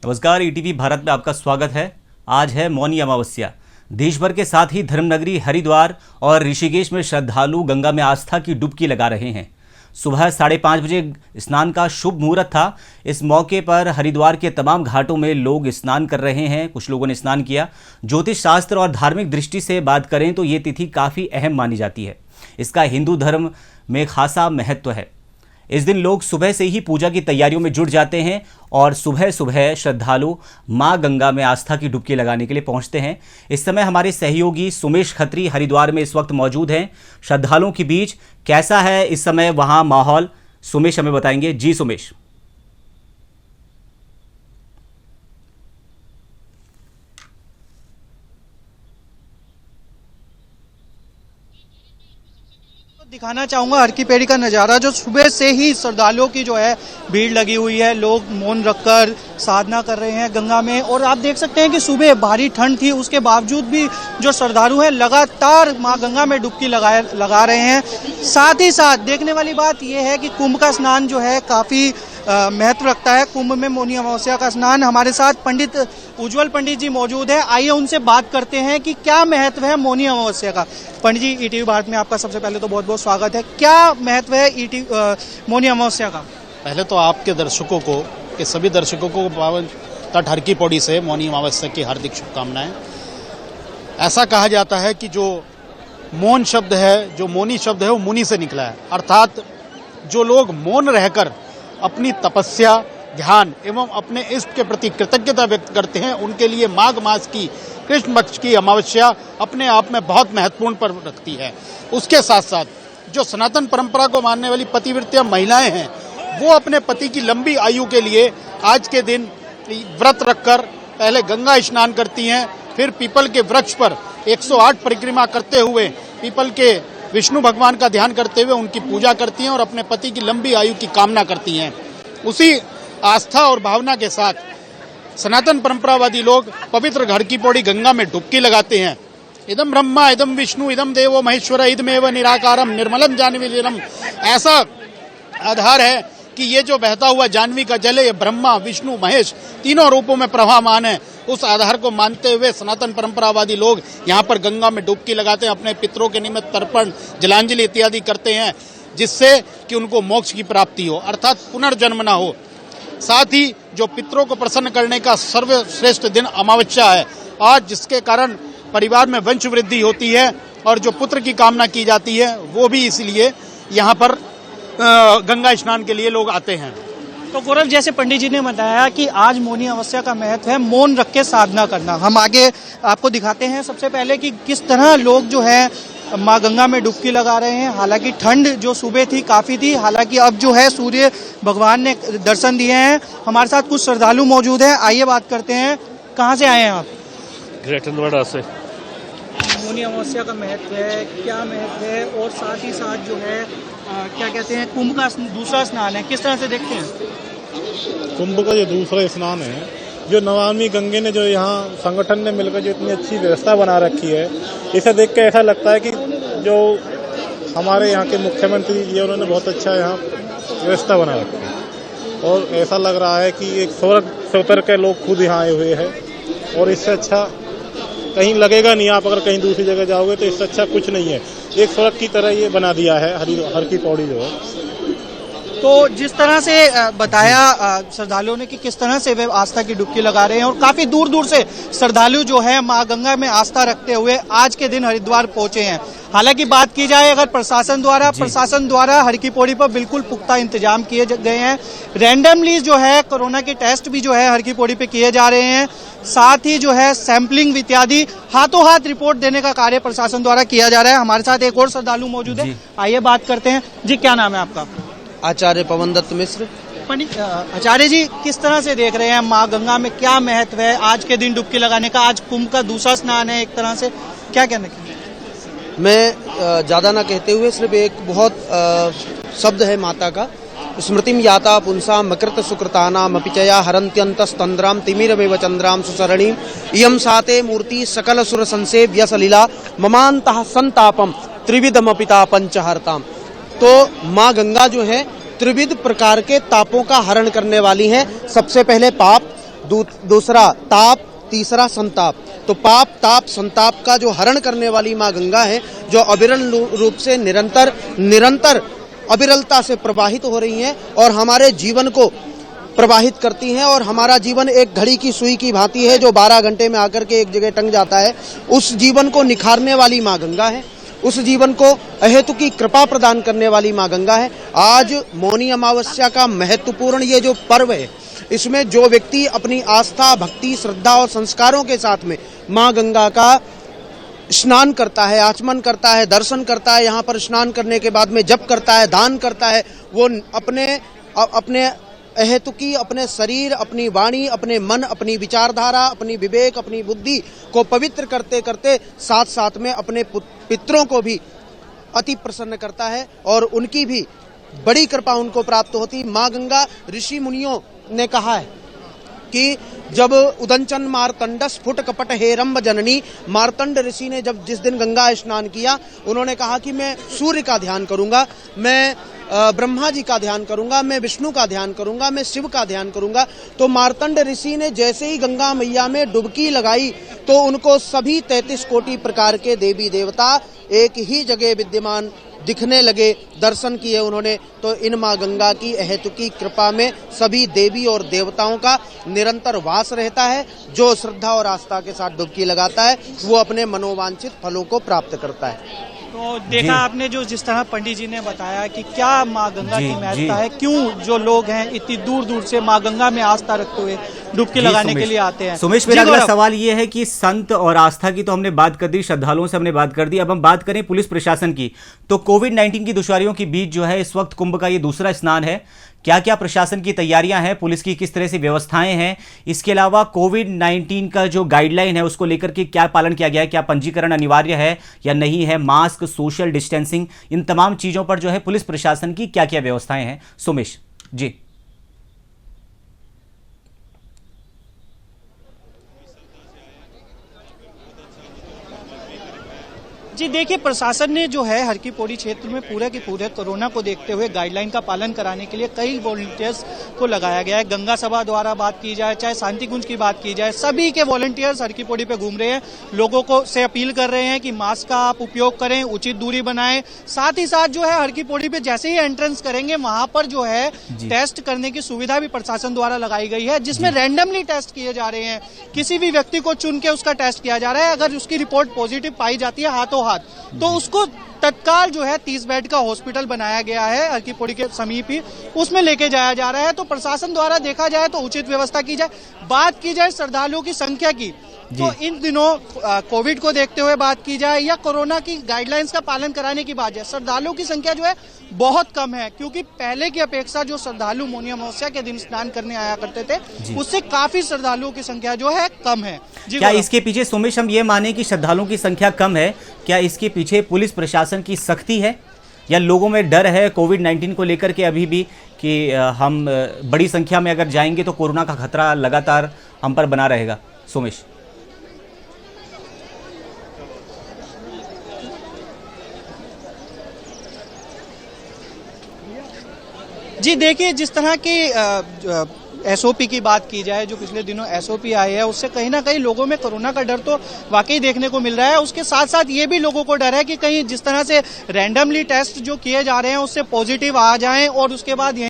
नमस्कार, ईटीवी भारत में आपका स्वागत है। आज है मौनी अमावस्या। देश भर के साथ ही धर्मनगरी हरिद्वार और ऋषिकेश में श्रद्धालु गंगा में आस्था की डुबकी लगा रहे हैं। सुबह 5:30 बजे स्नान का शुभ मुहूर्त था। इस मौके पर हरिद्वार के तमाम घाटों में लोग स्नान कर रहे हैं। कुछ लोगों ने स्नान किया। ज्योतिष शास्त्र और धार्मिक दृष्टि से बात करें तो ये तिथि काफ़ी अहम मानी जाती है। इसका हिंदू धर्म में खासा महत्व है। इस दिन लोग सुबह से ही पूजा की तैयारियों में जुट जाते हैं और सुबह सुबह श्रद्धालु मां गंगा में आस्था की डुबकी लगाने के लिए पहुंचते हैं। इस समय हमारे सहयोगी सुमेश खत्री हरिद्वार में इस वक्त मौजूद हैं। श्रद्धालुओं के बीच कैसा है इस समय वहां माहौल, सुमेश हमें बताएंगे। जी सुमेश। दिखाना चाहूंगा हर की पेड़ी का नज़ारा, जो सुबह से ही श्रद्धालुओं की जो है भीड़ लगी हुई है। लोग मौन रखकर साधना कर रहे हैं गंगा में। और आप देख सकते हैं कि सुबह भारी ठंड थी, उसके बावजूद भी जो श्रद्धालु हैं लगातार मां गंगा में डुबकी लगा रहे हैं। साथ ही साथ देखने वाली बात यह है कि कुंभ का स्नान जो है काफ़ी महत्व रखता है। कुंभ में मौनी अमावस्या का स्नान। हमारे साथ पंडित उज्जवल पंडित जी मौजूद है। आइए उनसे बात करते हैं कि क्या महत्व है मौनी अमावस्या का। पंडित जी, ईटीवी भारत में आपका सबसे पहले तो बहुत बहुत स्वागत है। क्या महत्व है मौनी अमावस्या का? पहले तो आपके दर्शकों को, के सभी दर्शकों को पावन तट हर की पौड़ी से मौनी अमावस्या की हार्दिक शुभकामनाएं। ऐसा कहा जाता है कि जो मौन शब्द है, जो मौनी शब्द है, वो मुनि से निकला है। अर्थात जो लोग मौन रहकर अपनी तपस्या, ध्यान एवं अपने इष्ट के प्रति कृतज्ञता व्यक्त करते हैं, उनके लिए माघ मास की कृष्ण पक्ष की अमावस्या अपने आप में बहुत महत्वपूर्ण पर्व रखती है। उसके साथ साथ जो सनातन परंपरा को मानने वाली पतिव्रत्या महिलाएं हैं, वो अपने पति की लंबी आयु के लिए आज के दिन व्रत रखकर पहले गंगा स्नान करती हैं, फिर पीपल के वृक्ष पर 108 परिक्रमा करते हुए पीपल के विष्णु भगवान का ध्यान करते हुए उनकी पूजा करती हैं और अपने पति की लंबी आयु की कामना करती हैं। उसी आस्था और भावना के साथ सनातन परंपरावादी लोग पवित्र घर की पौड़ी गंगा में डुबकी लगाते हैं। इदम ब्रह्मा इदम विष्णु इदम देवो महेश्वर इदमेव निराकारम निर्मलम जानवी जलम। ऐसा आधार है कि ये जो बहता हुआ जानवी का जल है, ये ब्रह्मा विष्णु महेश तीनों रूपों में प्रवाहमान है। उस आधार को मानते हुए सनातन परंपरावादी लोग यहाँ पर गंगा में डुबकी लगाते हैं, अपने पितरों के निमित्त तर्पण, जलांजलि इत्यादि करते हैं, जिससे कि उनको मोक्ष की प्राप्ति हो, अर्थात पुनर्जन्म न हो। साथ ही जो पितरों को प्रसन्न करने का सर्वश्रेष्ठ दिन अमावस्या है आज, जिसके कारण परिवार में वंश वृद्धि होती है और जो पुत्र की कामना की जाती है, वो भी इसलिए यहाँ पर गंगा स्नान के लिए लोग आते हैं। तो गौरव, जैसे पंडित जी ने बताया कि आज मौनी अमावस्या का महत्व है मौन रख के साधना करना। हम आगे आपको दिखाते हैं सबसे पहले कि किस तरह लोग जो है माँ गंगा में डुबकी लगा रहे हैं। हालांकि ठंड जो सुबह थी काफ़ी थी, हालांकि अब जो है सूर्य भगवान ने दर्शन दिए हैं। हमारे साथ कुछ श्रद्धालु मौजूद हैं, आइए बात करते हैं। कहाँ से आए हैं आप? ग्रेटर नोएडा से। मौनी अमावस्या का महत्व है, क्या महत्व है? और साथ ही साथ जो है क्या कहते हैं, कुंभ का दूसरा स्नान है, किस तरह से देखते हैं? कुंभ का जो दूसरा स्नान है, जो नमामि गंगे ने, जो यहाँ संगठन ने मिलकर जो इतनी अच्छी व्यवस्था बना रखी है, इसे देख के ऐसा लगता है कि जो हमारे यहाँ के मुख्यमंत्री जी, उन्होंने बहुत अच्छा यहाँ व्यवस्था बना रखी है। और ऐसा लग रहा है कि एक स्वर्ग से उतर के लोग खुद यहाँ आए हुए हैं, और इससे अच्छा कहीं लगेगा नहीं। आप अगर कहीं दूसरी जगह जाओगे तो इससे अच्छा कुछ नहीं है। एक स्वर्ग की तरह ये बना दिया है हर की पौड़ी जो है। तो जिस तरह से बताया श्रद्धालुओं ने कि किस तरह से वे आस्था की डुबकी लगा रहे हैं, और काफी दूर दूर से श्रद्धालु जो है मां गंगा में आस्था रखते हुए आज के दिन हरिद्वार पहुंचे हैं। हालांकि बात की जाए अगर प्रशासन द्वारा हर की पौड़ी पर बिल्कुल पुख्ता इंतजाम किए गए हैं। रैंडमली जो है कोरोना के टेस्ट भी जो है हर की पौड़ी पे किए जा रहे हैं। साथ ही जो है सैंपलिंग इत्यादि हाथों हाथ रिपोर्ट देने का कार्य प्रशासन द्वारा किया जा रहा है। हमारे साथ एक और श्रद्धालु मौजूद है, आइए बात करते हैं। जी, क्या नाम है आपका? आचार्य पवन दत्त मिश्र। आचार्य जी, किस तरह से देख रहे हैं माँ गंगा में क्या महत्व है आज के दिन डुबकी लगाने का? आज कुंभ का दूसरा स्नान है, एक तरह से क्या कहना चाहिए? मैं ज्यादा ना कहते हुए सिर्फ एक बहुत शब्द है माता का, स्मृतिम याता पुंसा मकृत सुकृतानाम अपिचया हरन्त्यन्तस्तंद्राम तिमिरमेव चंद्राम सुसरणीम इयं साते मूर्ति सकल सुर संसेव्य सलीला ममान्तः संतापम त्रिविधमपिता पंचहरताम। तो माँ गंगा जो है त्रिविध प्रकार के तापों का हरण करने वाली हैं। सबसे पहले पाप, दूसरा ताप, तीसरा संताप। तो पाप, ताप, संताप का जो हरण करने वाली माँ गंगा है, जो अविरल रूप से निरंतर अविरलता से प्रवाहित हो रही हैं और हमारे जीवन को प्रवाहित करती हैं। और हमारा जीवन एक घड़ी की सुई की भांति है जो 12 घंटे में आकर के एक जगह टंग जाता है। उस जीवन को निखारने वाली माँ गंगा है, उस जीवन को अहेतु की कृपा प्रदान करने वाली माँ गंगा है। आज मौनी अमावस्या का महत्वपूर्ण ये जो पर्व है, इसमें जो व्यक्ति अपनी आस्था, भक्ति, श्रद्धा और संस्कारों के साथ में माँ गंगा का स्नान करता है, आचमन करता है, दर्शन करता है, यहाँ पर स्नान करने के बाद में जप करता है, दान करता है, वो अपने अहेतुकी, अपने शरीर, अपनी वाणी, अपने मन, अपनी विचारधारा, अपनी विवेक, अपनी बुद्धि को पवित्र करते करते साथ साथ में अपने पितरों को भी अति प्रसन्न करता है और उनकी भी बड़ी कृपा उनको प्राप्त होती। माँ गंगा, ऋषि मुनियों ने कहा है कि जब उदंचन मार्तंड स्फुट कपट हेरंब जननी, मार्तंड ऋषि ने जब जिस दिन गंगा स्नान किया, उन्होंने कहा कि मैं सूर्य का ध्यान करूंगा, मैं ब्रह्मा जी का ध्यान करूंगा, मैं विष्णु का ध्यान करूंगा, मैं शिव का ध्यान करूंगा। तो मार्तंड ऋषि ने जैसे ही गंगा मैया में डुबकी लगाई तो उनको सभी 33 कोटि प्रकार के देवी देवता एक ही जगह विद्यमान दिखने लगे, दर्शन किए उन्होंने। तो इन माँ गंगा की अहेतुकी कृपा में सभी देवी और देवताओं का निरंतर वास रहता है। जो श्रद्धा और आस्था के साथ डुबकी लगाता है वो अपने मनोवांछित फलों को प्राप्त करता है। तो देखा आपने जो जिस तरह पंडित जी ने बताया कि क्या माँ गंगा की महत्ता है, क्यों जो लोग हैं इतनी दूर दूर से माँ गंगा में आस्था रखते हुए डुबकी लगाने के लिए आते हैं। सुमेश, मेरा अगला सवाल ये है कि संत और आस्था की तो हमने बात कर दी, श्रद्धालुओं से हमने बात कर दी, अब हम बात करें पुलिस प्रशासन की। तो कोविड-19 की दुश्वारियों के बीच जो है इस वक्त कुंभ का ये दूसरा स्नान है, क्या क्या प्रशासन की तैयारियां हैं, पुलिस की किस तरह से व्यवस्थाएं हैं, इसके अलावा कोविड-19 का जो गाइडलाइन है उसको लेकर के क्या पालन किया गया है, क्या पंजीकरण अनिवार्य है या नहीं है, मास्क, सोशल डिस्टेंसिंग, इन तमाम चीजों पर जो है पुलिस प्रशासन की क्या क्या व्यवस्थाएं हैं। सुमेश जी। जी देखिए, प्रशासन ने जो है हर की पौड़ी क्षेत्र में पूरे के पूरे कोरोना को देखते हुए गाइडलाइन का पालन कराने के लिए कई वॉलंटियर्स को लगाया गया है। गंगा सभा द्वारा बात की जाए, चाहे शांति कुंज की बात की जाए, सभी के वॉलंटियर्स हर की पौड़ी पे घूम रहे हैं, लोगों को से अपील कर रहे हैं कि मास्क का आप उपयोग करें, उचित दूरी बनाएं। साथ ही साथ जो है हर की पौड़ी पे जैसे ही एंट्रेंस करेंगे वहां पर जो है टेस्ट करने की सुविधा भी प्रशासन द्वारा लगाई गई है, जिसमें रैंडमली टेस्ट किए जा रहे हैं। किसी भी व्यक्ति को चुन के उसका टेस्ट किया जा रहा है। अगर उसकी रिपोर्ट पॉजिटिव पाई जाती है हाथों हाथ, तो उसको तत्काल जो है 30 बेड का हॉस्पिटल बनाया गया है हर की पौड़ी के समीप ही, उसमें लेके जाया जा रहा है। तो प्रशासन द्वारा देखा जाए तो उचित व्यवस्था की जाए। बात की जाए श्रद्धालुओं की संख्या की, तो इन दिनों कोविड को देखते हुए बात की जाए या कोरोना की गाइडलाइंस का पालन कराने की बात है, श्रद्धालुओं की संख्या जो है बहुत कम है, क्योंकि पहले की अपेक्षा जो श्रद्धालु मौनी अमावस्या के दिन स्नान करने आया करते थे उससे काफी श्रद्धालुओं की संख्या जो है कम है। क्या इसके पीछे सुमेश हम ये माने कि श्रद्धालुओं की संख्या कम है, क्या इसके पीछे पुलिस प्रशासन की सख्ती है या लोगों में डर है कोविड-19 को लेकर के अभी भी कि हम बड़ी संख्या में अगर जाएंगे तो कोरोना का खतरा लगातार हम पर बना रहेगा? सुमेश जी देखिए, जिस तरह की एसओपी की बात की जाए, जो पिछले दिनों एसओपी आई है, उससे कहीं ना कहीं लोगों में कोरोना का डर तो वाकई देखने को मिल रहा है। उसके साथ साथ ये भी लोगों को डर है कि कहीं जिस तरह से रैंडमली टेस्ट जो किए जा रहे हैं उससे पॉजिटिव आ जाएं और उसके बाद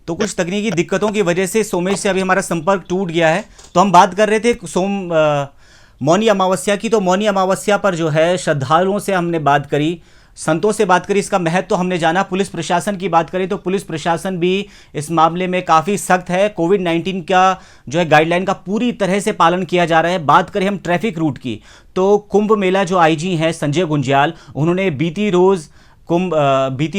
तो कुछ तकनीकी दिक्कतों की वजह से सोमेश से अभी हमारा संपर्क टूट गया है। तो हम बात कर रहे थे मौनी अमावस्या की। तो मौनी अमावस्या पर जो है श्रद्धालुओं से हमने बात करी, संतों से बात करी, इसका महत्व तो हमने जाना। पुलिस प्रशासन की बात करें तो पुलिस प्रशासन भी इस मामले में काफ़ी सख्त है। कोविड-19 का जो है गाइडलाइन का पूरी तरह से पालन किया जा रहा है। बात करें हम ट्रैफिक रूट की, तो कुंभ मेला जो आईजी हैं संजय गुंज्याल, उन्होंने बीती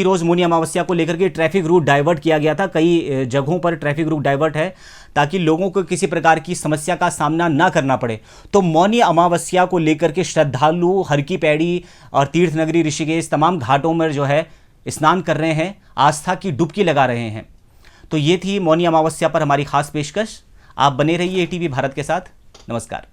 रोज मौनी अमावस्या को लेकर के ट्रैफिक रूट डाइवर्ट किया गया था। कई जगहों पर ट्रैफिक रूट डाइवर्ट है ताकि लोगों को किसी प्रकार की समस्या का सामना ना करना पड़े। तो मौनी अमावस्या को लेकर के श्रद्धालु हर की पैड़ी और तीर्थ नगरी ऋषिकेश तमाम घाटों में जो है स्नान कर रहे हैं, आस्था की डुबकी लगा रहे हैं। तो ये थी मौनी अमावस्या पर हमारी खास पेशकश। आप बने रहिए ATV भारत के साथ। नमस्कार।